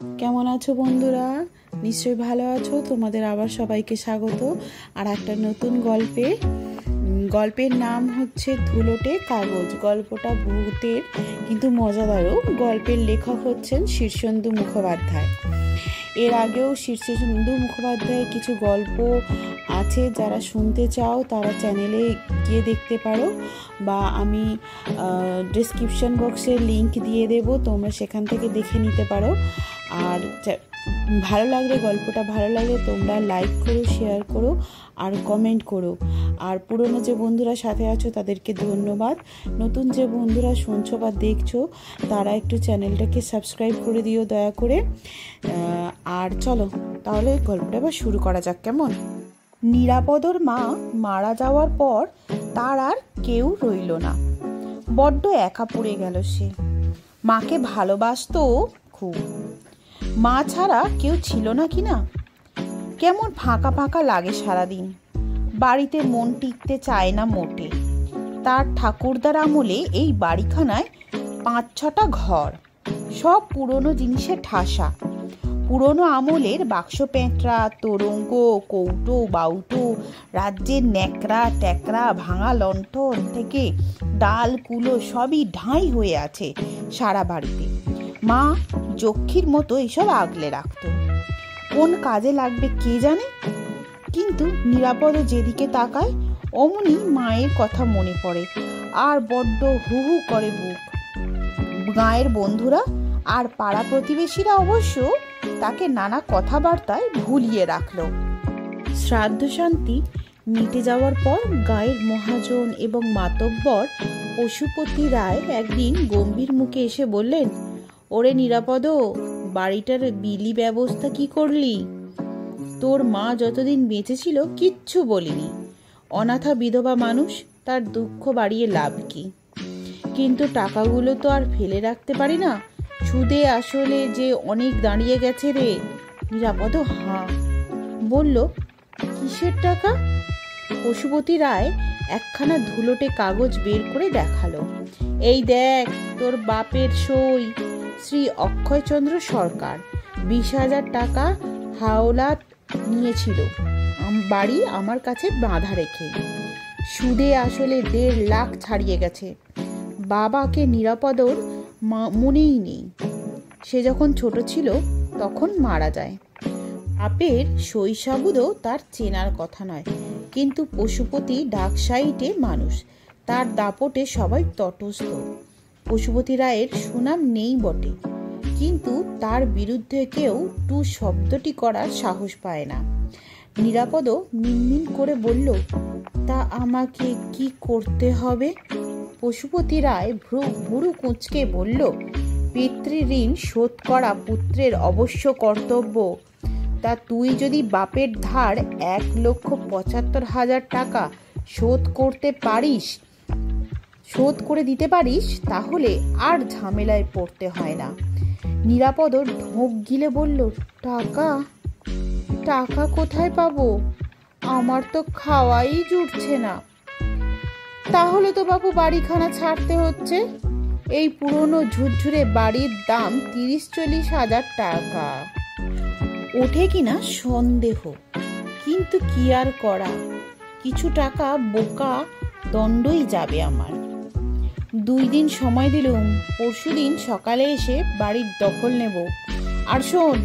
কেমন আছো বন্ধুরা? নিশ্চয়ই ভালো আছো। তোমাদের আবার সবাইকে স্বাগত আর একটা নতুন গল্পের নাম হচ্ছে ধুলোটে কাগজ। গল্পটা ভূতের কিন্তু মজাদারও। গল্পের লেখক হচ্ছেন শীর্ষেন্দু মুখোপাধ্যায়। এর আগেও শীর্ষেন্দু মুখোপাধ্যায়ের কিছু গল্প আছে, যারা শুনতে চাও তারা চ্যানেলে গিয়ে দেখতে পারো, বা আমি ডেসক্রিপশন বক্সে লিংক দিয়ে দেব, তোমরা সেখান থেকে দেখে নিতে পারো। আর ভালো লাগলে, গল্পটা ভালো লাগলে তোমরা লাইক করো, শেয়ার করো আর কমেন্ট করো। আর পুরনো যে বন্ধুরা সাথে আছো তাদেরকে ধন্যবাদ। নতুন যে বন্ধুরা শুনছো বা দেখছো তারা একটু চ্যানেলটাকে সাবস্ক্রাইব করে দিও দয়া করে। আর চলো তাহলে গল্পটা এবার শুরু করা যাক, কেমন? নিরাপদর মা মারা যাওয়ার পর তার আর কেউ রইল না। বড্ড একা পড়ে গেল সে। মাকে ভালোবাসতো খুব। মা ছাড়া কেউ ছিল না কি না। কেমন ফাঁকা ফাঁকা লাগে সারাদিন। বাড়িতে মন টিকতে চায় না মোটে। তার ঠাকুরদার আমলে এই বাড়িখানায় 5-6টা ঘর, সব পুরনো জিনিসের ঠাসা। পুরনো আমলের বাক্স প্যাঁটরা, তোরঙ্গ, কৌটো, বাউটো, রাজ্যের ন্যাকড়া ট্যাকরা, ভাঙা লণ্ঠন থেকে ডাল কুলো সবই ঢাই হয়ে আছে সারা বাড়িতে। মা যক্ষীর মতো এসব আগলে রাখত। কোন কাজে লাগবে কে জানে। কিন্তু নিরাপদ যেদিকে তাকায় অমনি মায়ের কথা মনে পড়ে আর বড্ড হু হু করে বুক। গাঁয়ের বন্ধুরা আর পাড়া প্রতিবেশীরা অবশ্য তাকে নানা কথাবার্তায় ভুলিয়ে রাখল। শ্রাদ্ধ শান্তি মিটে যাওয়ার পর গাঁয়ের মহাজন এবং মাতব্বর পশুপতি রায় একদিন গম্ভীর মুখে এসে বললেন, ওরে নিরাপদ, বাড়িটার বিলি ব্যবস্থা কি করলি? তোর মা যতদিন বেঁচে ছিল কিচ্ছু বলিনি। অনাথা বিধবা মানুষ, তার দুঃখ বাড়িয়ে লাভ কি? কিন্তু টাকাগুলো তো আর ফেলে রাখতে পারি না। সুদে আসলে যে অনেক দাঁড়িয়ে গেছে রে। নিরাপদ হাঁ বলল, কিসের টাকা? পশুপতি রায় একখানা ধুলোটে কাগজ বের করে দেখালো। এই দেখ, তোর বাপের সই, শ্রী অক্ষয়চন্দ্র সরকার 20,000 টাকা হাওলাত নিয়েছিল বাড়ি আমার কাছে বাঁধা রেখে। সুদে আসলে 1.5 লাখ ছাড়িয়ে গেছে। বাবাকে নিরাপদর মনেই নেই। সে যখন ছোট ছিল তখন মারা যায়। বাপের শৈশবুদও তার চেনার কথা নয়। কিন্তু পশুপতি ডাকসাইটে মানুষ, তার দাপটে সবাই তটস্থ। পশুপতি রায়ের সুনাম নেই বটে, কিন্তু তার বিরুদ্ধে কেউ টু শব্দটি করার সাহস পায় না। নিরাপদ মিনমিন করে বলল, তা আমাকে কি করতে হবে? পশুপতি রায় ভুরু কুঁচকে বলল, পিতৃঋণ শোধ করা পুত্রের অবশ্য কর্তব্য। তা তুই যদি বাপের ধার 1,75,000 টাকা শোধ করে দিতে পারিস, তাহলে আর ঝামেলায় পড়তে হয় না। নিরাপদ ঢোক গিলে বলল, টাকা কোথায় পাবো? আমার তো খাওয়াই জুটছে না। তাহলে তো বাবু বাড়িখানা ছাড়তে হচ্ছে। এই পুরনো ঝুরঝুরে বাড়ির দাম 30-40 হাজার টাকা। ওঠে কিনা সন্দেহ, কিন্তু কি আর করা। কিছু টাকা বোকা দণ্ডই যাবে আমার। 2 দিন সময় দিলুম, পরশুদিন সকালে এসে বাড়ির দখল নেব। আর শোন,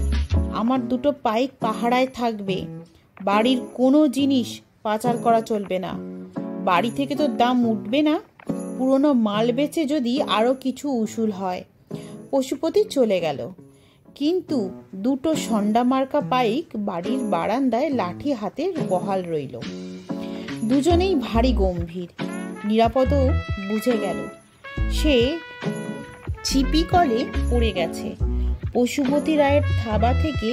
আমার 2টো পাইক পাহারায় থাকবে। বাড়ির কোনো জিনিস পাচার করা চলবে না। বাড়ি থেকে তো দাম উঠবে না। পুরনো মাল বেচে যদি আরো কিছু উসুল হয়। পশুপতি চলে গেল, কিন্তু 2টো সন্ডা মার্কা পাইক বাড়ির বারান্দায় লাঠি হাতে বহাল রইল। দুজনেই ভারী গম্ভীর। নিরাপদ বুঝে গেল সে ছিপি কলে পড়ে গেছে। পশুপতি রায়ের থাবা থেকে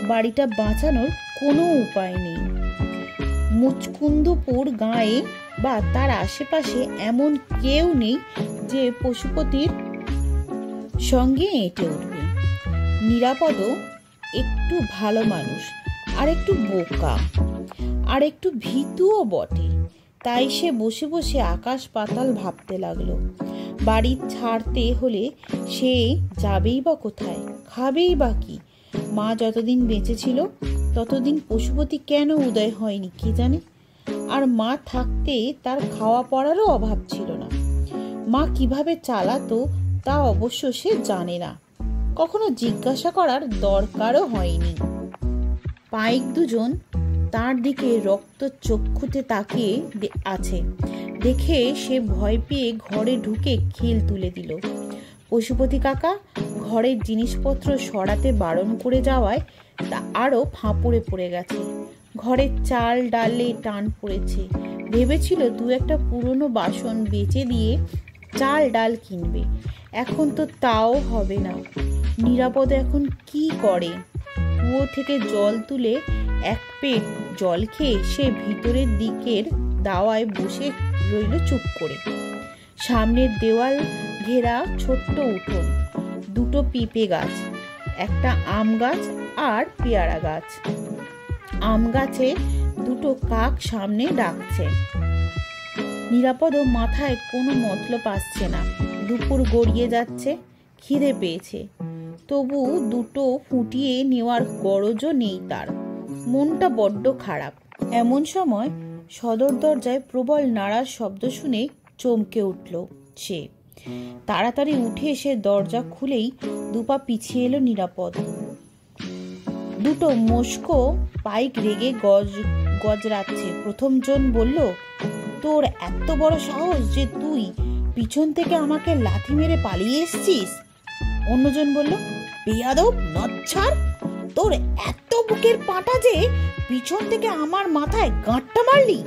বাড়িটা বাঁচানোর কোনো উপায় নেই। মুচকুন্দপুর গাঁয়ে বা তার আশেপাশে এমন কেউ নেই যে পশুপতির সঙ্গে এঁটে উঠবে। নিরাপদ একটু ভালো মানুষ, আর একটু বোকা, আর একটু ভীতুও বটে। তাই সে বসে বসে আকাশ পাতাল ভাবতে লাগলো। বাড়ি ছাড়তে হলে সে যাবেই বা কোথায়, খাবেই বা কি, মা যতদিন বেঁচে ছিল ততদিন পশুপতি কেন উদয় হয়নি কে জানে। আর মা থাকতে তার খাওয়া পড়ারও অভাব ছিল না। মা কিভাবে চালাতো তা অবশ্য সে জানে না, কখনো জিজ্ঞাসা করার দরকারও হয়নি। পাইক দুজন তার দিকে রক্ত চক্ষুতে তাকিয়ে আছে দেখে সে ভয় পেয়ে ঘরে ঢুকে খিল তুলে দিল। পশুপতি কাকা ঘরের জিনিসপত্র সরাতে বারণ করে যাওয়ায় তা আরো ফাঁপড়ে পড়ে গেছে। ঘরের চাল ডালে টান পড়েছে। ভেবেছিল দু একটা পুরনো বাসন বেচে দিয়ে চাল ডাল কিনবে, এখন তো তাও হবে না। নিরাপদ এখন কি করে? কুয়ো থেকে জল তুলে এক পেট জল খেয়ে সে ভিতরের দিকের দাওয়ায় বসে রইল চুপ করে। সামনের দেওয়াল ঘেরা ছোট্ট উঠোন, দুটো পিঁপে গাছ, একটা আম গাছ আর পেয়ারা গাছ। আম গাছে দুটো কাক সামনে ডাকছে। নিরাপদ মাথায় কোনো মতলব আসছে না। দুপুর গড়িয়ে যাচ্ছে, খিদে পেয়েছে, তবু দুটো ফুটিয়ে নেওয়ার গরজও নেই তার। মনটা বড্ড খারাপ। এমন সময় সদর দরজায় প্রবল নাড়ার শব্দ শুনে চমকে উঠল সে। তাড়াতাড়ি উঠে এসে দরজা খুলেই দুপা পিছিয়ে এলো নিরাপদ। দুটো মোস্কো পাইক রেগে গজরাচ্ছে। প্রথম জন বলল, তোর এত বড় সাহস যে তুই পিছন থেকে আমাকে লাথি মেরে পালিয়ে এসছিস? অন্যজন বলল, বেয়াদব নচ্ছাড়, তোর এত বুকের পাটা যে পিছন থেকে আমার মাথায় গাঁটটা মারলি।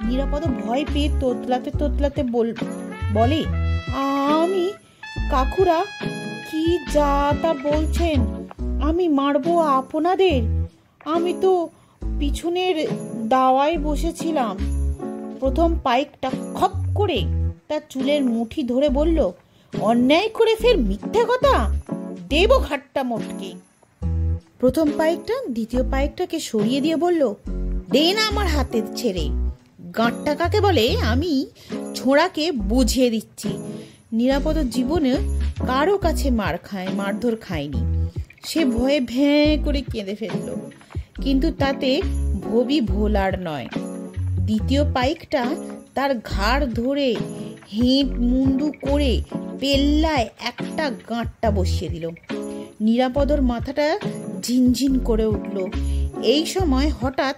নিরাপদ ভয় পেয়ে তোতলাতে তোতলাতে বলে, আমি কাকুরা কি যা তা বলছেন, আমি মারবো আপনাদের? আমি তো পিছনের দাওয়ায় বসেছিলাম। প্রথম পাইকটা খপ করে তার চুলের মুঠি ধরে বলল, অন্যায় করে ফের মিথ্যা কথা, দেব ঘাটটা মোটকে। প্রথম পাইকটা দ্বিতীয় পাইকটাকে সরিয়ে দিয়ে বলল, দে না আমার হাতে ছেড়ে, গাঁটটা কাকে বলে আমি ছোঁড়াকে বুঝিয়ে দিচ্ছি। নিরাপদ জীবনে কারো কাছে মারধর খায়নি। সে ভয়ে ভ্যাঁ করে কেঁদে ফেলল, কিন্তু তাতে ভবি ভোলার নয়। দ্বিতীয় পাইকটা তার ঘাড় ধরে হেঁট মুন্ডু করে পেল্লায় একটা গাঁটটা বসিয়ে দিল। নিরাপদর মাথাটা ঝিনঝিন করে উঠল। এই সময় হঠাৎ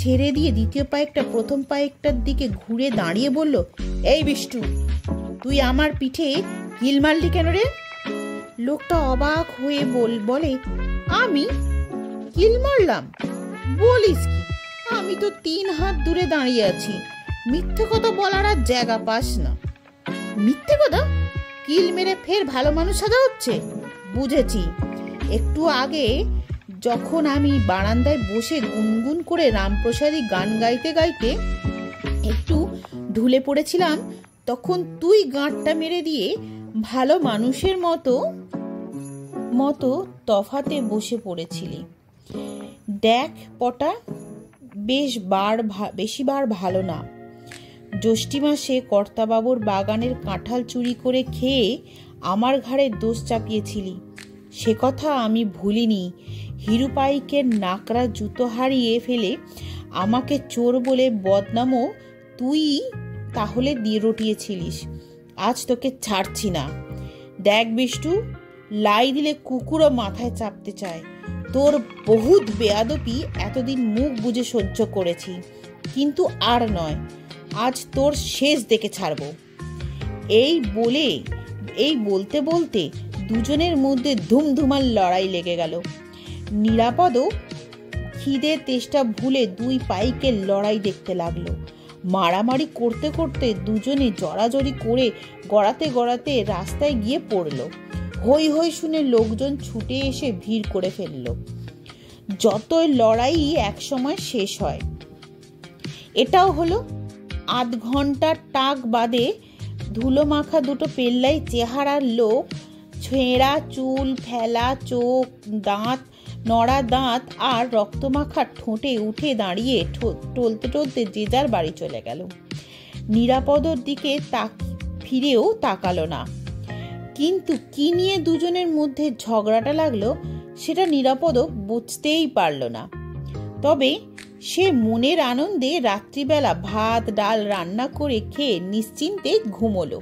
ছেড়ে দিয়ে দ্বিতীয় পাইকটা প্রথম পাইকটার দিকে ঘুরে দাঁড়িয়ে বলল, এই বিষ্টু, তুই আমার পিঠে কিল মারলি কেন রে? লোকটা অবাক হয়ে বলে, আমি কিল মারলাম? বলিস কি? আমি তো 3 হাত দূরে দাঁড়িয়ে আছি। মিথ্যে কথা বলার আর জায়গা পাস না। মিথ্যে কথা? কিল মেরে ফের ভালো মানুষ সাজা হচ্ছে? বুঝেছি। একটু আগে যখন আমি বারান্দায় বসে গুনগুন করে রামপ্রসাদী গান গাইতে গাইতে একটু ঢুলে পড়েছিলাম, তখন তুই গাঁটটা মেরে দিয়ে ভালো মানুষের মতো তফাতে বসে পড়েছিলি। দেখ পটা, বেশিবার ভালো না। জ্যৈষ্ঠী মাসে কর্তাবাবুর বাগানের কাঁঠাল চুরি করে খেয়ে আমার ঘাড়ে দোষ চাপিয়েছিলি, সে কথা আমি ভুলিনি। হিরু পাইকের নাকড়া জুতো হারিয়ে ফেলে আমাকে চোর বলে বদনামও তুই তাহলে দিয়ে রটিয়েছিলিস। আজ তোকে ছাড়ছি না। দেখ বিষ্টু, লাই দিলে কুকুরও মাথায় চাপতে চায়। তোর বহুত বেয়াদপি এতদিন মুখ বুজে সহ্য করেছি, কিন্তু আর নয়, আজ তোর শেষ দেখে ছাড়ব। এই বলতে বলতে দুজনের মধ্যে ধুমধুমার লড়াই লেগে গেল। নিরাপদও খিদের তেষ্টা ভুলে দুই পাইকের লড়াই দেখতে লাগলো। মারামারি করতে করতে দুজনে জড়াজড়ি করে গড়াতে গড়াতে রাস্তায় গিয়ে পড়ল। হই হই শুনে লোকজন ছুটে এসে ভিড় করে ফেলল। যতই লড়াই একসময় শেষ হয়। এটাও হলো। আধ ঘন্টার টাক বাদে ধুলো মাখা দুটো পেল্লাই চেহারার লোক, ছেঁড়া চুল, ফেলা চোখ, দাঁত, নড়া দাঁত আর রক্তমাখা ঠোঁটে উঠে দাঁড়িয়ে টলতে টলতে যে যার বাড়ি চলে গেল। নিরাপদর দিকে ফিরেও তাকালো না। কিন্তু কি নিয়ে দুজনের মধ্যে ঝগড়াটা লাগলো সেটা নিরাপদ বুঝতেই পারল না। তবে সে মনের আনন্দে রাত্রিবেলা ভাত ডাল রান্না করে খেয়ে নিশ্চিন্তে ঘুমোলো।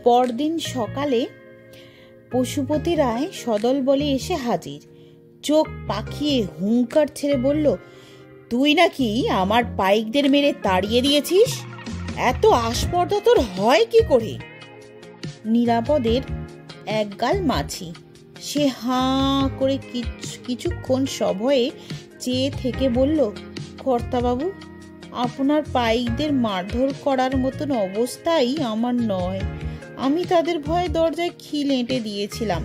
পরদিন সকালে পশুপতি রায় সদল বলে এসে হাজির। চোখ পাকিয়ে হুঙ্কার ছেড়ে বলল, তুই নাকি আমার পাইকদের মেরে তাড়িয়ে দিয়েছিস? এত আস্পর্ধা তোর হয় কি করে? নিরাপদের একগাল মাছি। সে হাঁ করে কিছুক্ষণ সভয়ে চেয়ে থেকে বলল, কর্তাবাবু, আপনার পাইকদের মারধর করার মতন অবস্থাই আমার নয়। আমি তাদের ভয়ে দরজায় খিল এঁটে দিয়েছিলাম।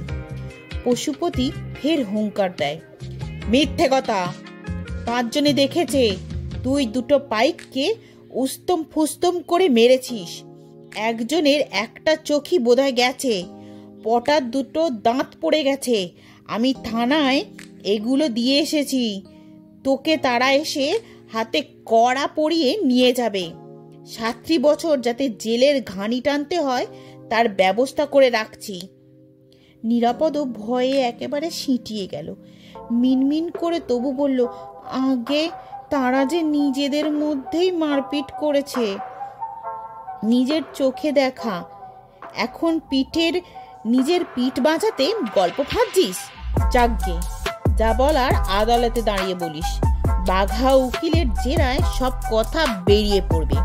পশুপতি ফের হুঙ্কার দেয়, মিথ্যে কথা! 5 জনে দেখেছে তুই 2টো পাইককে উস্তম ফুস্তম করে মেরেছিস। একজনের একটা চোখই বোধহয় গেছে, পটার 2টো দাঁত পড়ে গেছে। আমি থানায় এগুলো দিয়ে এসেছি। তোকে তারা এসে হাতে কড়া পরিয়ে নিয়ে যাবে। 7 বছর যাতে জেলের ঘানি টানতে হয় তার ব্যবস্থা করে রাখছি। নিরাপদ ভয়ে একেবারে সিঁটিয়ে গেল। মিনমিন করে তবু বলল, আগে তারা যে নিজেদের মধ্যেই মারপিট করেছে, নিজের চোখে দেখা। এখন নিজের পিঠ বাঁচাতে গল্প ফাঁদছিস? যাগ্গে, যা বলার আদালতে দাঁড়িয়ে বলিস। বাঘা উকিলের জেরায় সব কথা বেরিয়ে পড়বে।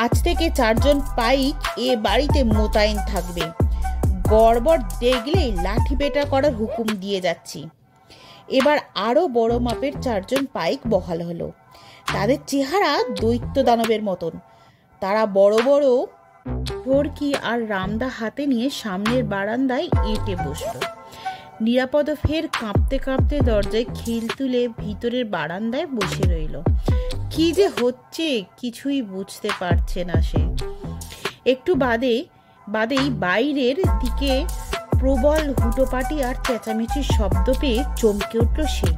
আজ থেকে 4 জন পাইক এ বাড়িতে মোতায়েন থাকবে। গড়বড় দেখলেই লাঠি পেটা করার হুকুম দিয়ে যাচ্ছি। এবার আরো বড় মাপের 4 জন পাইক বহাল হলো। তাদের চেহারা দৈত্য দানবের মতন। তারা বড় বড় টর্কি আর রামদা হাতে নিয়ে সামনের বারান্দায় এঁটে বসলো। নিরাপদ ফের কাঁপতে কাঁপতে দরজায় খিল তুলে ভিতরের বারান্দায় বসে রইল। কি যে হচ্ছে কিছুই বুঝতে পারছে না সে। একটু বাদেই বাইরের দিকে প্রবল হুটোপাটি আর চেঁচামেচির শব্দ পেয়ে চমকে উঠল সে।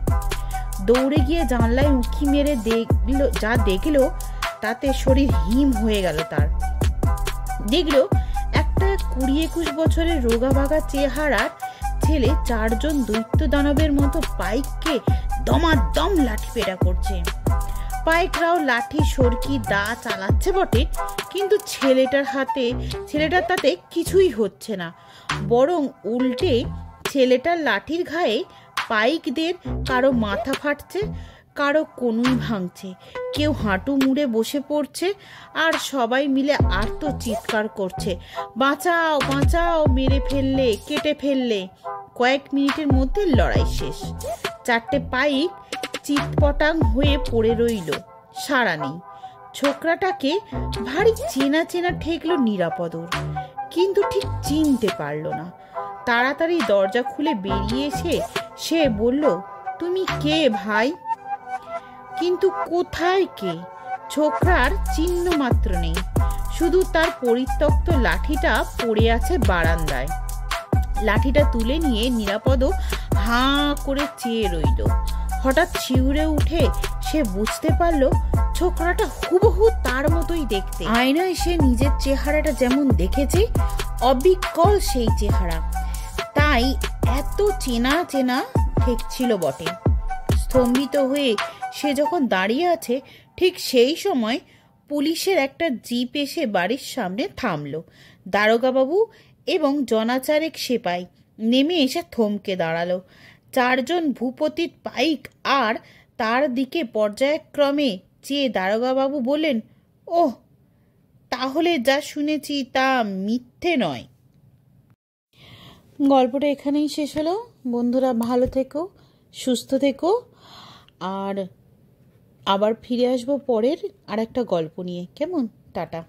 দৌড়ে গিয়ে জানলায় উঁকি মেরে দেখলো তাতে শরীর হিম হয়ে গেল তার। দেখলো একটা 20-21 বছরের রোগাভাগা চেহারার ছেলে 4 জন দৈত্য দানবের মতো পাইককে দমাদম লাঠি পেটা করছে। পাইকরাও লাঠি সরকি দা চালাচ্ছে বটে, কিন্তু ছেলেটার তাতে কিছুই হচ্ছে না। বরং উল্টে ছেলেটার লাঠির ঘায়ে পাইকদের কারো মাথা ফাটছে, কারো কনুই ভাঙছে, কেউ হাঁটু মুড়ে বসে পড়ছে, আর সবাই মিলে আর্ত চিৎকার করছে, বাঁচাও বাঁচাও, মেরে ফেললে, কেটে ফেললে। কয়েক মিনিটের মধ্যে লড়াই শেষ। 4টে পাইক চিৎপটাং হয়ে পড়ে রইল, সাড়া নেই। ছোকরাটাকে ভারী চেনা চেনা ঠেকলো নিরাপদর, কিন্তু ঠিক চিনতে পারল না। তাড়াতাড়ি দরজা খুলে বেরিয়ে এসে সে বলল, তুমি কে ভাই? কিন্তু কোথায় কে? ছোকরার চিহ্ন মাত্র নেই, শুধু তার পরিত্যক্ত লাঠিটা পড়ে আছে বারান্দায়। লাঠিটা তুলে নিয়ে নিরাপদ হাঁ করে চেয়ে রইল। হঠাৎ শিউরে উঠে সে বুঝতে পারল ছোকরাটা হুবহু তার মতোই দেখতে। আয়নায় সে নিজের চেহারাটা যেমন দেখেছে, অবিকল সেই চেহারা, তাই এত চেনা চেনা ঠেকছিল বটে। স্তম্ভিত হয়ে সে যখন দাঁড়িয়ে আছে, ঠিক সেই সময় পুলিশের একটা জিপ এসে বাড়ির সামনে থামল। দারোগাবাবু এবং জনাচারেক সেপাই নেমে এসে থমকে দাঁড়ালো। 4 জন ভূপতিত পাইক আর তার দিকে পর্যায়ক্রমে চেয়ে দারোগাবাবু বললেন, ওহ, তাহলে যা শুনেছি তা মিথ্যে নয়। গল্পটা এখানেই শেষ হলো। বন্ধুরা, ভালো থেকো, সুস্থ থেকো, আর আবার ফিরে আসবো পরের আর একটা গল্প নিয়ে। কেমন? টাটা।